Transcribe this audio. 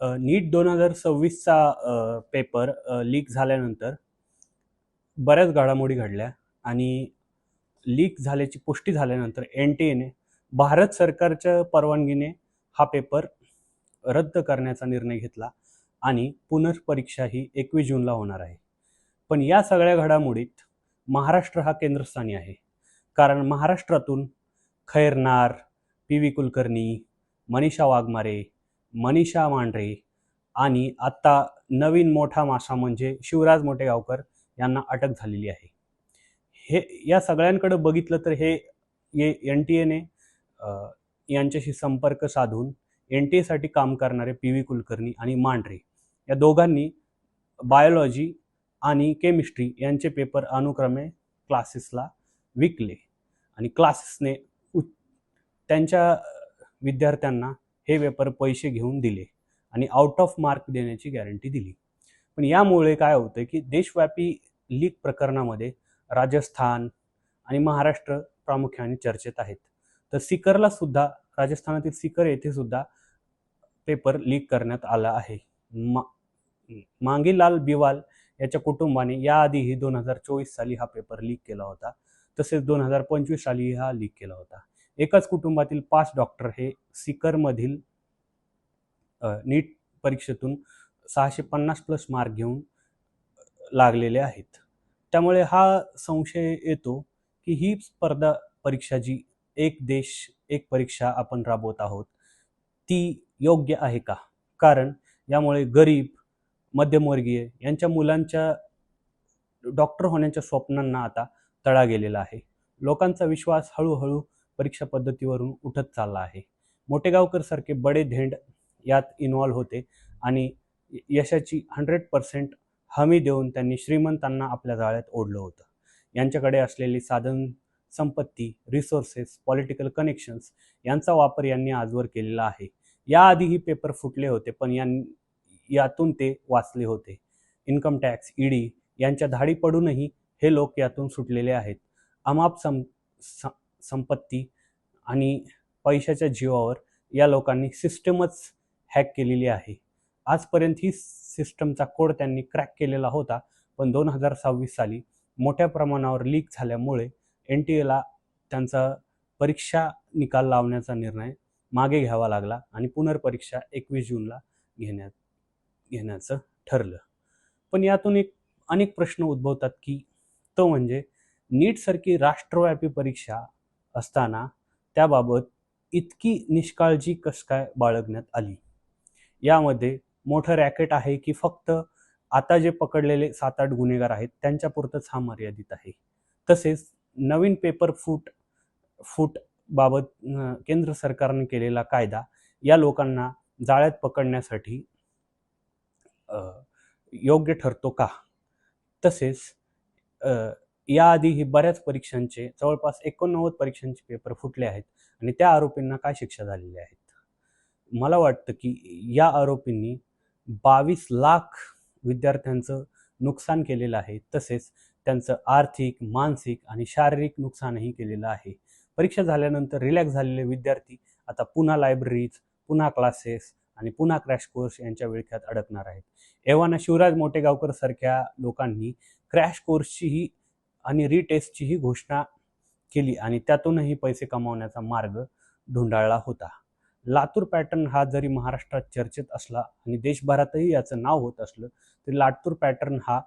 नीट 2026चा paper leak झाल्यानंतर बऱ्याच घडामोडी घडल्या आणि लीक झाल्याची पुष्टी झाल्यानंतर NTA ने भारत सरकारच्या परवानगीने हा पेपर रद्द करण्याचा निर्णय घेतला आणि पुनर्परीक्षा ही 21 जूनला होणार आहे. पण या सगळ्या घडामोडीत महाराष्ट्र हा केंद्रस्थानी आहे. कारण महाराष्ट्रातून खैरनार, PV कुलकर्णी, मनीषा वाघमारे, मनीषा मांढरे आणि आता नवीन मोठा मासा म्हणजे शिवराज मोठेगावकर यांना अटक झालेली आहे. हे या सगळ्यांकडे बघितलं तर हे NTA ने यांच्याशी संपर्क साधून NTA साठी काम करणारे PV कुलकर्णी आणि मांढरे या दोघांनी बायोलॉजी आणि केमिस्ट्री यांचे पेपर अनुक्रमे क्लासेसला विकले आणि क्लासेसने त्यांच्या विद्यार्थ्यांना हे पेपर पैसे घेऊन दिले आणि आउट ऑफ मार्क देण्याची गॅरंटी दिली. पण यामुळे काय होतं की देशव्यापी लीक प्रकरणामध्ये राजस्थान आणि महाराष्ट्र प्रामुख्याने चर्चेत आहेत. तर सीकरला सुद्धा, राजस्थानातील सीकर येथे सुद्धा पेपर लीक करण्यात आला आहे. मांगीलाल बिवाल याच्या कुटुंबाने याआधीही 2024 साली हा पेपर लीक केला होता. तसेच 2025 साली हा लीक केला होता. एकाच कुटुंबातील 5 डॉक्टर हे सीकरमधील नीट परीक्षेतून 650+ मार्क घेऊन लागलेले आहेत. त्यामुळे हा संशय येतो की ही स्पर्धा परीक्षा जी एक देश एक परीक्षा आपण राबवत आहोत ती योग्य आहे का? कारण यामुळे गरीब, मध्यमवर्गीय यांच्या मुलांच्या डॉक्टर होण्याच्या स्वप्नांना आता तडा गेलेला आहे. लोकांचा विश्वास हळूहळू परीक्षा पद्धतीवरून उठत चालला आहे. मोठेगावकर सारखे बडे धेंड यात इन्व्हॉल्व होते आणि यशाची 100% हमी देऊन त्यांनी श्रीमंतांना आपल्या जाळ्यात ओढलं होतं. यांच्याकडे असलेली साधन संपत्ती, रिसोर्सेस, पॉलिटिकल कनेक्शन्स यांचा वापर यांनी आजवर केलेला आहे. याआधीही पेपर फुटले होते पण यातून ते वाचले होते. इन्कम टॅक्स, ED यांच्या धाडी पडूनही हे लोक यातून सुटलेले आहेत. अमाप संपत्ती आणि पैशाच्या जीवावर या लोकांनी सिस्टमच हॅक केलेली आहे. आजपर्यंत ही सिस्टमचा कोड त्यांनी क्रॅक केलेला होता, पण 2026 साली मोठ्या प्रमाणावर लीक झाल्यामुळे NTA त्यांचा परीक्षा निकाल लावण्याचा निर्णय मागे घ्यावा लागला आणि पुनर्परीक्षा 21 जूनला घेण्याचं ठरलं. पण यातून अनेक प्रश्न उद्भवतात की तो म्हणजे नीटसारखी राष्ट्रव्यापी परीक्षा असताना त्याबाबत इतकी निष्काळजी कसं काय बाळगण्यात आली? यामध्ये मोठं रॅकेट आहे की फक्त आता जे पकडलेले 7-8 गुन्हेगार आहेत त्यांच्यापुरतंच हा मर्यादित आहे? तसेच नवीन पेपर फूट बाबत केंद्र सरकारने केलेला कायदा या लोकांना जाळ्यात पकडण्यासाठी योग्य ठरतो का? तसेच याआधीही बऱ्याच परीक्षांचे जवळपास 89 परीक्षांचे पेपर फुटले आहेत आणि त्या आरोपींना काय शिक्षा झालेली आहेत? मला वाटतं की या आरोपींनी 22 लाख विद्यार्थ्यांचं नुकसान केलेलं आहे. तसेच त्यांचं आर्थिक, मानसिक आणि शारीरिक नुकसानही केलेलं आहे. परीक्षा झाल्यानंतर रिलॅक्स झालेले विद्यार्थी आता पुन्हा लायब्ररीज, पुन्हा क्लासेस आणि पुन्हा क्रॅश कोर्स यांच्या विळख्यात अडकणार आहेत. एव्हाना शिवराज मोठेगावकर सारख्या लोकांनी क्रॅश कोर्सचीही आणि रिटेस्टचीही घोषणा केली आणि त्यातूनही पैसे कमावण्याचा मार्ग धुंडाळला होता. लातूर पॅटर्न हा जरी महाराष्ट्रात चर्चेत असला आणि देशभरातही याचं नाव होत असलं तरी लातूर पॅटर्न हा